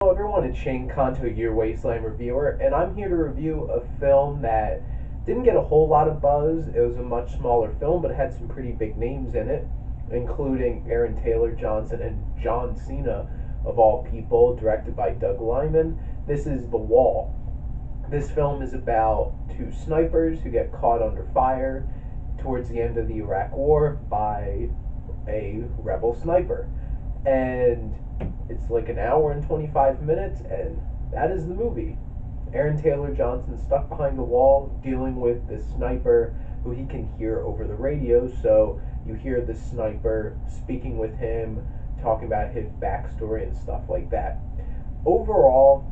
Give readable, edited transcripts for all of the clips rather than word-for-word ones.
Hello everyone, it's Shane Kanto, your Wasteland reviewer, and I'm here to review a film that didn't get a whole lot of buzz. It was a much smaller film, but it had some pretty big names in it, including Aaron Taylor Johnson and John Cena, of all people, directed by Doug Liman. This is The Wall. This film is about two snipers who get caught under fire towards the end of the Iraq War by a rebel sniper. And it's like an hour and 25 minutes, and that is the movie. Aaron Taylor Johnson stuck behind the wall dealing with this sniper who he can hear over the radio, so you hear the sniper speaking with him, talking about his backstory and stuff like that. Overall,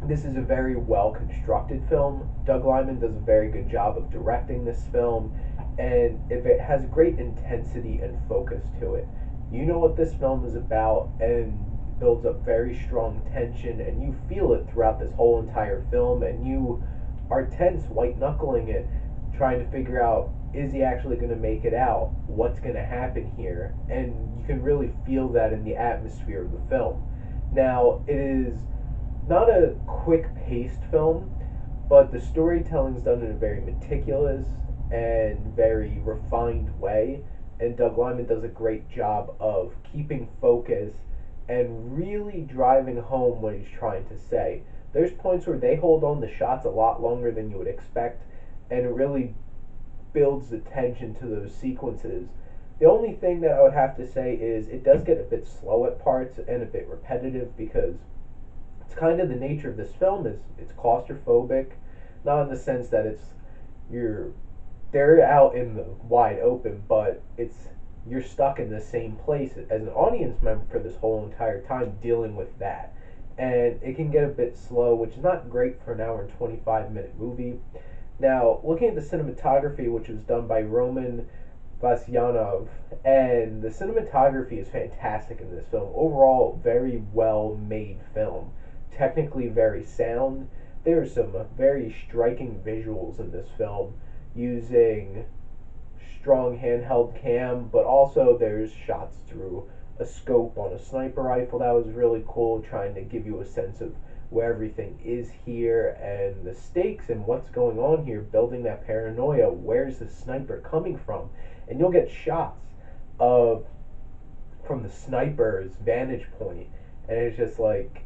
this is a very well constructed film. Doug Liman does a very good job of directing this film, and if it has great intensity and focus to it. You know what this film is about, and builds up very strong tension, and you feel it throughout this whole entire film, and you are tense, white knuckling it, trying to figure out, is he actually going to make it out? What's going to happen here? And you can really feel that in the atmosphere of the film. Now, it is not a quick paced film, but the storytelling is done in a very meticulous and very refined way, and Doug Liman does a great job of keeping focus and really driving home what he's trying to say. There's points where they hold on the shots a lot longer than you would expect, and it really builds the tension to those sequences. The only thing that I would have to say is it does get a bit slow at parts and a bit repetitive, because it's kind of the nature of this film is it's claustrophobic, not in the sense that you're they're out in the wide open, but you're stuck in the same place as an audience member for this whole entire time dealing with that. And it can get a bit slow, which is not great for an hour and 25-minute movie. Now, looking at the cinematography, which was done by Roman Vasyanov, and the cinematography is fantastic in this film. Overall, very well made film. Technically very sound. There are some very striking visuals in this film, using strong handheld cam, but also there's shots through a scope on a sniper rifle that was really cool, trying to give you a sense of where everything is here and the stakes and what's going on here, building that paranoia. Where's the sniper coming from? And you'll get shots of from the sniper's vantage point, and it's just like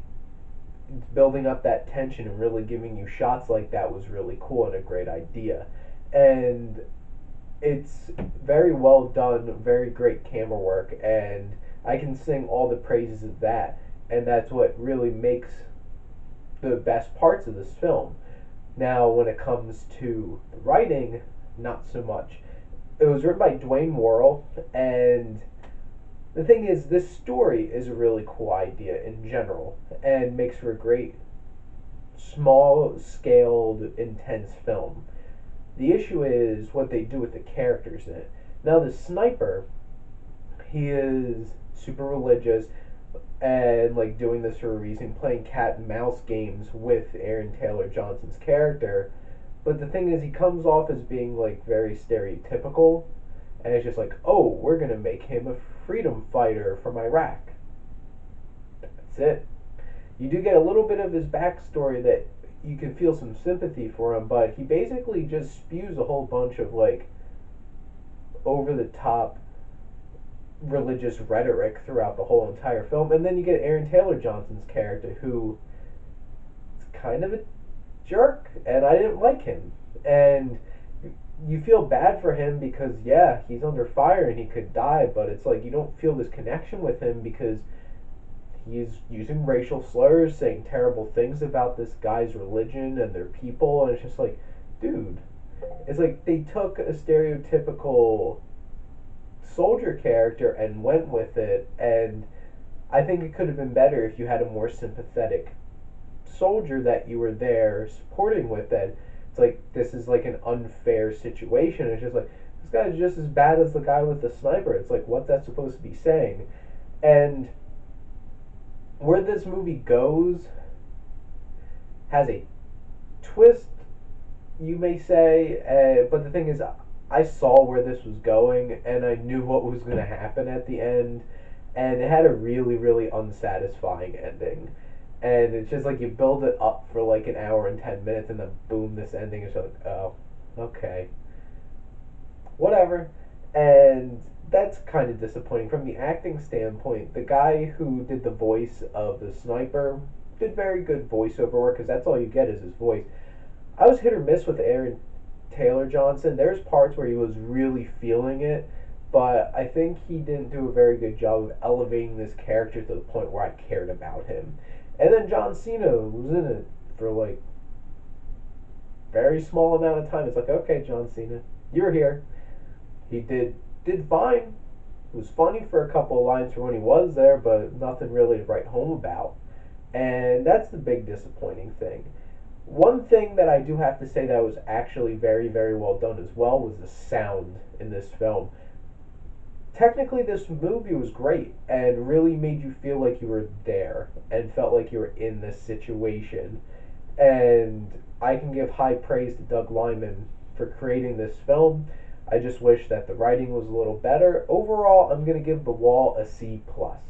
it's building up that tension, and really giving you shots like that was really cool and a great idea. And it's very well done, very great camera work, and I can sing all the praises of that, and that's what really makes the best parts of this film. Now, when it comes to the writing, not so much. It was written by Dwayne Worrell, and the thing is, this story is a really cool idea in general, and makes for a great, small-scaled, intense film. The issue is what they do with the characters in it. Now, the sniper, he is super religious and like doing this for a reason, playing cat and mouse games with Aaron Taylor Johnson's character. But the thing is, he comes off as being like very stereotypical, and it's just like, oh, we're gonna make him a freedom fighter from Iraq. That's it. You do get a little bit of his backstory that you can feel some sympathy for him, but he basically just spews a whole bunch of like over the top religious rhetoric throughout the whole entire film. And then you get Aaron Taylor Johnson's character, who is kind of a jerk, and I didn't like him. And you feel bad for him because, yeah, he's under fire and he could die, but it's like you don't feel this connection with him because he's using racial slurs, saying terrible things about this guy's religion and their people, and it's just like, dude, it's like they took a stereotypical soldier character and went with it, and I think it could have been better if you had a more sympathetic soldier that you were there supporting with it. It's like, this is like an unfair situation. It's just like, this guy's just as bad as the guy with the sniper. It's like, what's that supposed to be saying? And where this movie goes has a twist, you may say, but the thing is, I saw where this was going, and I knew what was going to happen at the end, and it had a really, really unsatisfying ending. And it's just like you build it up for like an hour and 10 minutes, and then boom, this ending is like, oh, okay, whatever. And that's kind of disappointing from the acting standpoint. The guy who did the voice of the sniper did very good voiceover work because that's all you get is his voice. I was hit or miss with Aaron Taylor Johnson. There's parts where he was really feeling it, but I think he didn't do a very good job of elevating this character to the point where I cared about him. And then John Cena was in it for like very small amount of time. It's like, okay, John Cena, you're here. He did fine. It was funny for a couple of lines for when he was there, but nothing really to write home about. And that's the big disappointing thing. One thing that I do have to say that was actually very, very well done as well was the sound in this film. Technically, this movie was great and really made you feel like you were there and felt like you were in this situation. And I can give high praise to Doug Liman for creating this film. I just wish that the writing was a little better. Overall, I'm going to give The Wall a C plus.